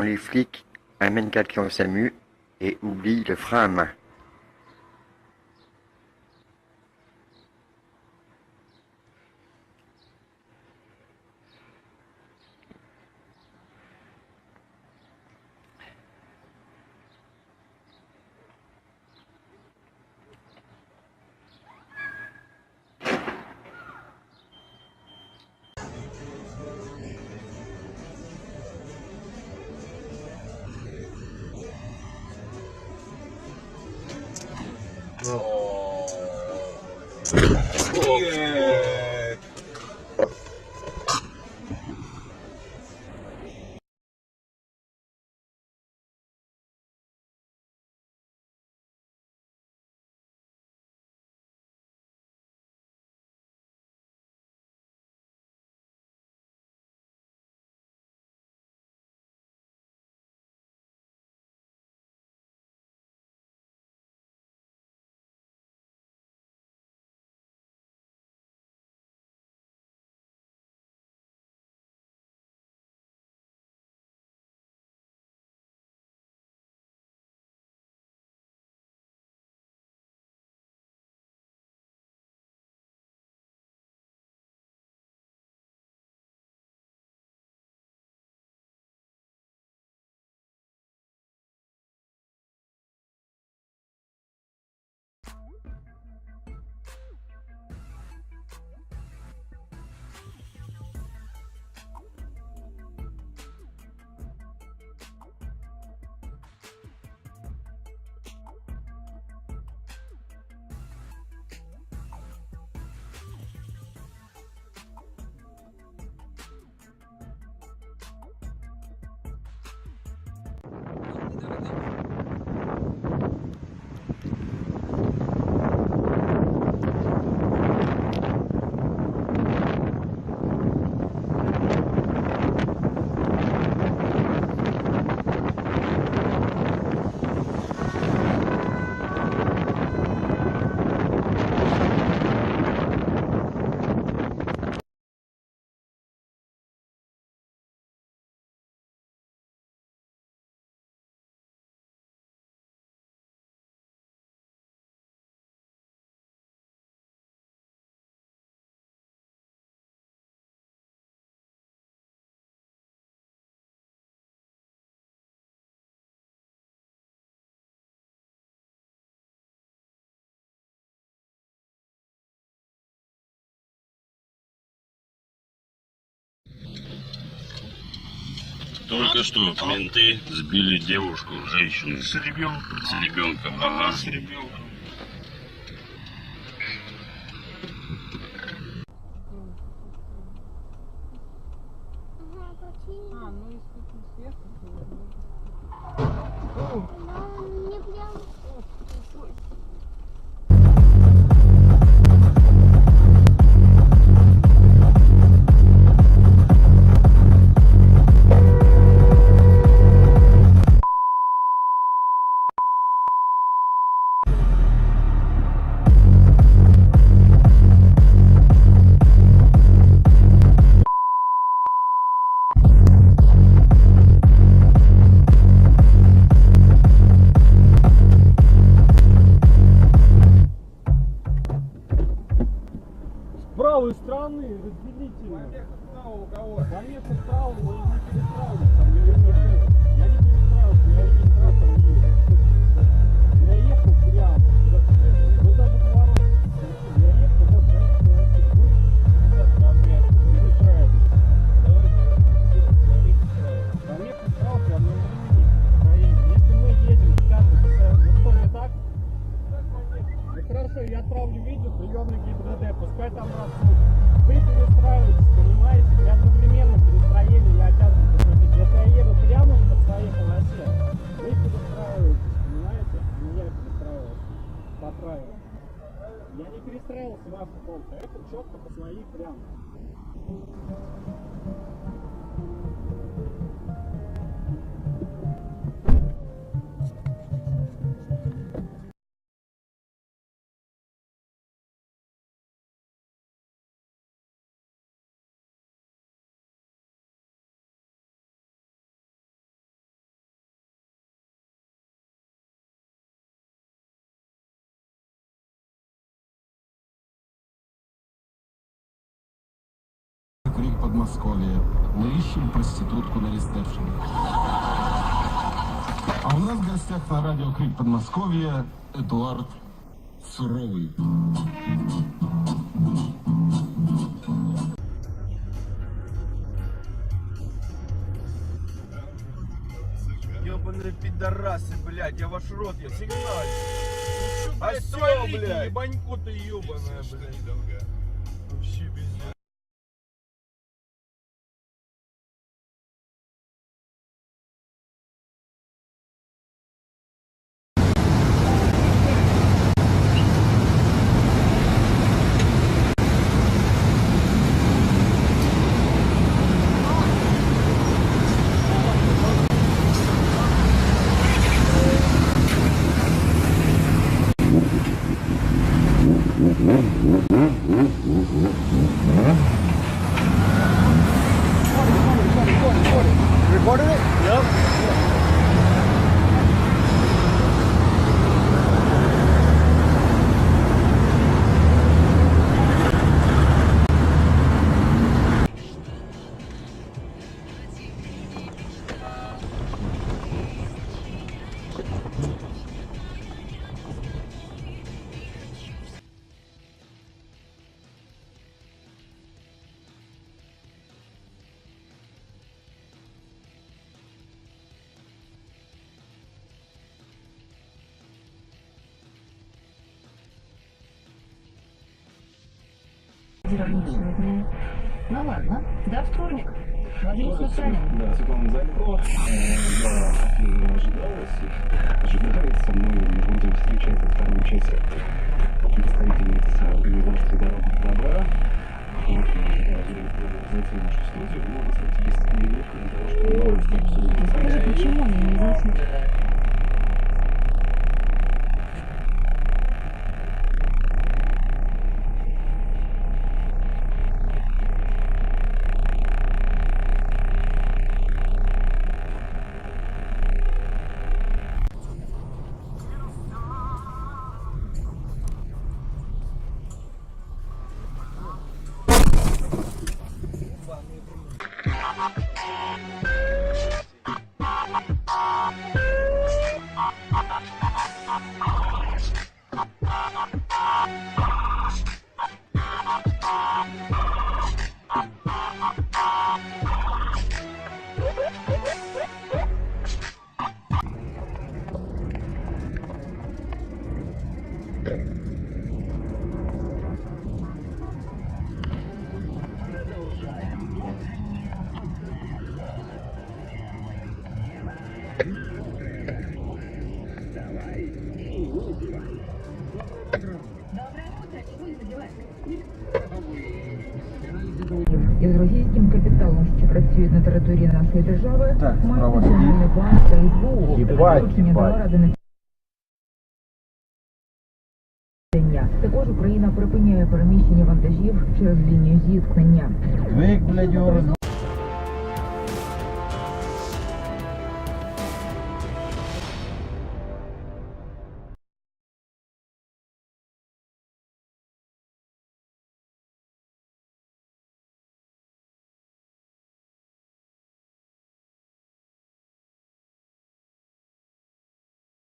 Les flics amènent quelqu'un au SAMU et oublient le frein à main. Только что менты сбили девушку, женщину. С ребенком. С ребенком. Ага. С ребенком. Ну если тут сверху, Но мне прям... С правой стороны разделительно. Помеха справа у кого? Помеха справа, но не перестраиваться. Я не перестраивался, я регистратор не есть. Я ехал прямо. Вот даже поворот. Я ехал, вот, помеха справа прямо на времени. Если мы едем с пятой, ну что не так? Ну хорошо, я отправлю видео, приемный ГИБДД, пускай там рассудят. Вы перестраиваетесь, понимаете? И одновременно перестроение я обязан запустить. Если я еду прямо по своей полосе, вы перестраиваетесь, понимаете? Не я перестраивался по правилам. Я не перестраивался в вашу полку, это четко по своей прямо. Подмосковье. Мы ищем проститутку на ресепшене. А у нас в гостях на радио Крик Подмосковье Эдуард Суровый. Ёбаные пидорасы, блядь, я ваш рот, я сигналю. А всё, блядь. Ебаньку ты ёбаная, блядь. Вообще пиздец. Ироничного дня. Ну ладно, до вторника. Надеюсь, Наталья. Да, Светлана Залькова. Я ожидается, мы будем встречать вторую часть представительниц организации «Дорога добра». Вот, зайти в нашу студию. Ну, кстати, есть минутка для того, чтобы новости абсолютно. Скажи, почему они не известны? Із російським капіталом, що працює на території нашої держави, Так, мають справа. Національний банк та СБУ. Їбать, Доручення їбать. дала Рада національного. Також Україна припиняє переміщення вантажів через лінію зіткнення. Вик, блядь,